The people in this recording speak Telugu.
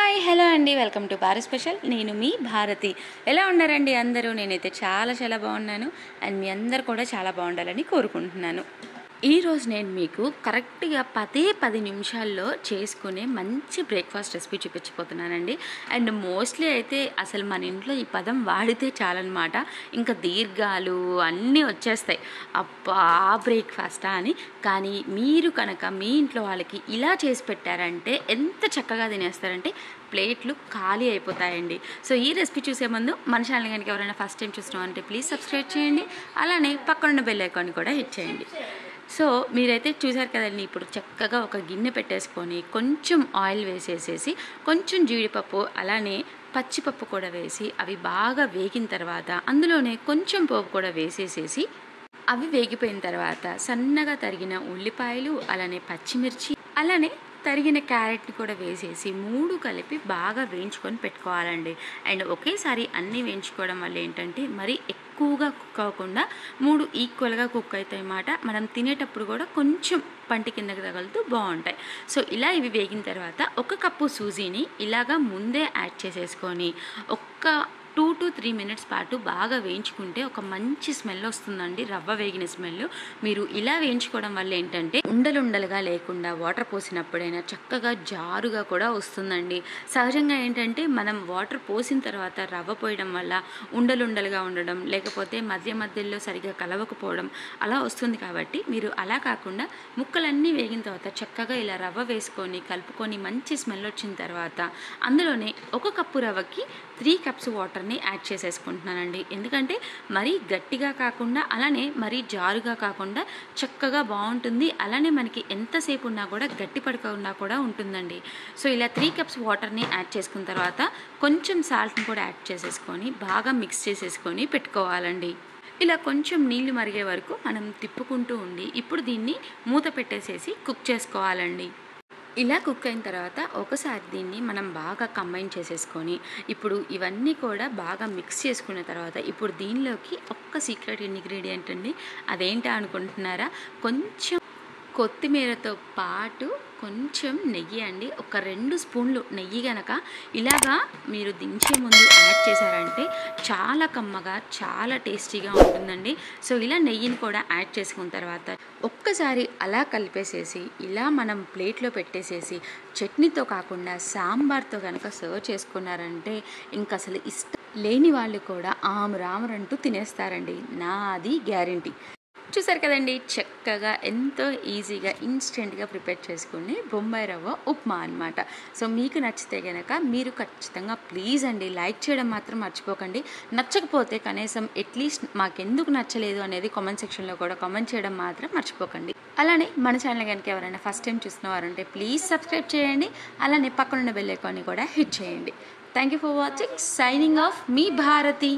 హాయ్ హలో అండి, వెల్కమ్ టు భారత్ స్పెషల్. నేను మీ భారతి. ఎలా ఉన్నారండి అందరూ? నేనైతే చాలా బాగున్నాను. అండ్ మీ అందరు కూడా చాలా బాగుండాలని కోరుకుంటున్నాను. ఈరోజు నేను మీకు కరెక్ట్గా 10 నిమిషాల్లో చేసుకునే మంచి బ్రేక్ఫాస్ట్ రెసిపీ చూపించిపోతున్నానండి. అండ్ మోస్ట్లీ అయితే అసలు మన ఇంట్లో ఈ పదం వాడితే చాలన్నమాట, ఇంకా దీర్ఘాలు అన్నీ వచ్చేస్తాయి, అబ్బా బ్రేక్ఫాస్టా అని. కానీ మీరు కనుక మీ ఇంట్లో వాళ్ళకి ఇలా చేసి పెట్టారంటే ఎంత చక్కగా తినేస్తారంటే ప్లేట్లు ఖాళీ అయిపోతాయండి. సో ఈ రెసిపీ చూసే ముందు మన ఛానల్ కనుక ఎవరైనా ఫస్ట్ టైం చూస్తున్నామంటే ప్లీజ్ సబ్స్క్రైబ్ చేయండి. అలానే పక్కనున్న బెల్ ఐకాన్ కూడా హిట్ చేయండి. సో మీరైతే చూసారు కదండి. ఇప్పుడు చక్కగా ఒక గిన్నె పెట్టేసుకొని కొంచెం ఆయిల్ వేసేసేసి కొంచెం జీడిపప్పు అలానే పచ్చిపప్పు కూడా వేసి అవి బాగా వేగిన తర్వాత అందులోనే కొంచెం పోపు కూడా వేసేసేసి అవి వేగిపోయిన తర్వాత సన్నగా తరిగిన ఉల్లిపాయలు అలానే పచ్చిమిర్చి అలానే తరిగిన క్యారెట్ని కూడా వేసేసి 3 కలిపి బాగా వేయించుకొని పెట్టుకోవాలండి. అండ్ ఒకేసారి అన్నీ వేయించుకోవడం వల్ల ఏంటంటే మరీ ఎక్కువగా కుక్ అవ్వకుండా 3 ఈక్వల్గా కుక్ అవుతాయి అన్నమాట. మనం తినేటప్పుడు కూడా కొంచెం పంటి కిందకి తగులుతూ బాగుంటాయి. సో ఇలా ఇవి వేగిన తర్వాత 1 కప్పు సూజీని ఇలాగా ముందే యాడ్ చేసేసుకొని ఒక్క 2 to 3 మినిట్స్ పాటు బాగా వేయించుకుంటే ఒక మంచి స్మెల్ వస్తుందండి, రవ్వ వేగిన స్మెల్. మీరు ఇలా వేయించుకోవడం వల్ల ఏంటంటే ఉండలుండలుగా లేకుండా వాటర్ పోసినప్పుడైనా చక్కగా జారుగా కూడా వస్తుందండి. సహజంగా ఏంటంటే మనం వాటర్ పోసిన తర్వాత రవ్వ పోయడం వల్ల ఉండలుండలుగా ఉండడం లేకపోతే మధ్యలో సరిగా కలవకపోవడం అలా వస్తుంది. కాబట్టి మీరు అలా కాకుండా ముక్కలన్నీ వేగిన తర్వాత చక్కగా ఇలా రవ్వ వేసుకొని కలుపుకొని మంచి స్మెల్ వచ్చిన తర్వాత అందులోనే 1 కప్పు రవ్వకి 3 కప్స్ వాటర్ని యాడ్ చేసేసుకుంటున్నానండి. ఎందుకంటే మరీ గట్టిగా కాకుండా అలానే మరీ జారుగా కాకుండా చక్కగా బాగుంటుంది. అలానే మనకి ఎంతసేపు ఉన్నా కూడా గట్టి పడకుండా కూడా ఉంటుందండి. సో ఇలా 3 కప్స్ వాటర్ని యాడ్ చేసుకున్న తర్వాత కొంచెం సాల్ట్ని కూడా యాడ్ చేసేసుకొని బాగా మిక్స్ చేసేసుకొని పెట్టుకోవాలండి. ఇలా కొంచెం నీళ్లు మరిగే వరకు మనం తిప్పుకుంటూ ఉండి ఇప్పుడు దీన్ని మూత పెట్టేసేసి కుక్ చేసుకోవాలండి. ఇలా కుక్ అయిన తర్వాత ఒకసారి దీన్ని మనం బాగా కంబైన్ చేసేసుకొని ఇప్పుడు ఇవన్నీ కూడా బాగా మిక్స్ చేసుకున్న తర్వాత ఇప్పుడు దీనిలోకి ఒక్క సీక్రెట్ ఇంగ్రీడియంట్ అండి. అదేంటా అనుకుంటున్నారా? కొంచెం కొత్తిమీరతో పాటు కొంచెం నెయ్యి అండి. ఒక 2 స్పూన్లు నెయ్యి కనుక ఇలాగా మీరు దించే ముందు యాడ్ చేశారంటే చాలా కమ్మగా చాలా టేస్టీగా ఉంటుందండి. సో ఇలా నెయ్యిని కూడా యాడ్ చేసుకున్న తర్వాత ఒక్కసారి అలా కలిపేసేసి ఇలా మనం ప్లేట్లో పెట్టేసేసి చట్నీతో కాకుండా సాంబార్తో కనుక సర్వ్ చేసుకున్నారంటే ఇంకా అసలు ఇష్టం లేని వాళ్ళు కూడా ఆమరామరంటూ తినేస్తారండి, నాది గ్యారెంటీ. చూసారు కదండి, చక్కగా ఎంతో ఈజీగా ఇన్స్టెంట్గా ప్రిపేర్ చేసుకుని బొంబాయి రవ్వ ఉప్మా అనమాట. సో మీకు నచ్చితే కనుక మీరు ఖచ్చితంగా ప్లీజ్ అండి లైక్ చేయడం మాత్రం మర్చిపోకండి. నచ్చకపోతే కనీసం అట్లీస్ట్ మాకెందుకు నచ్చలేదు అనేది కామెంట్ సెక్షన్లో కూడా కామెంట్ చేయడం మాత్రం మర్చిపోకండి. అలానే మన ఛానల్ కనుక ఎవరైనా ఫస్ట్ టైం చూస్తున్నవారంటే ప్లీజ్ సబ్స్క్రైబ్ చేయండి. అలానే పక్కనున్న బెల్ ఐకాన్ని కూడా హిట్ చేయండి. Thank you for watching. Signing off మీ భారతి.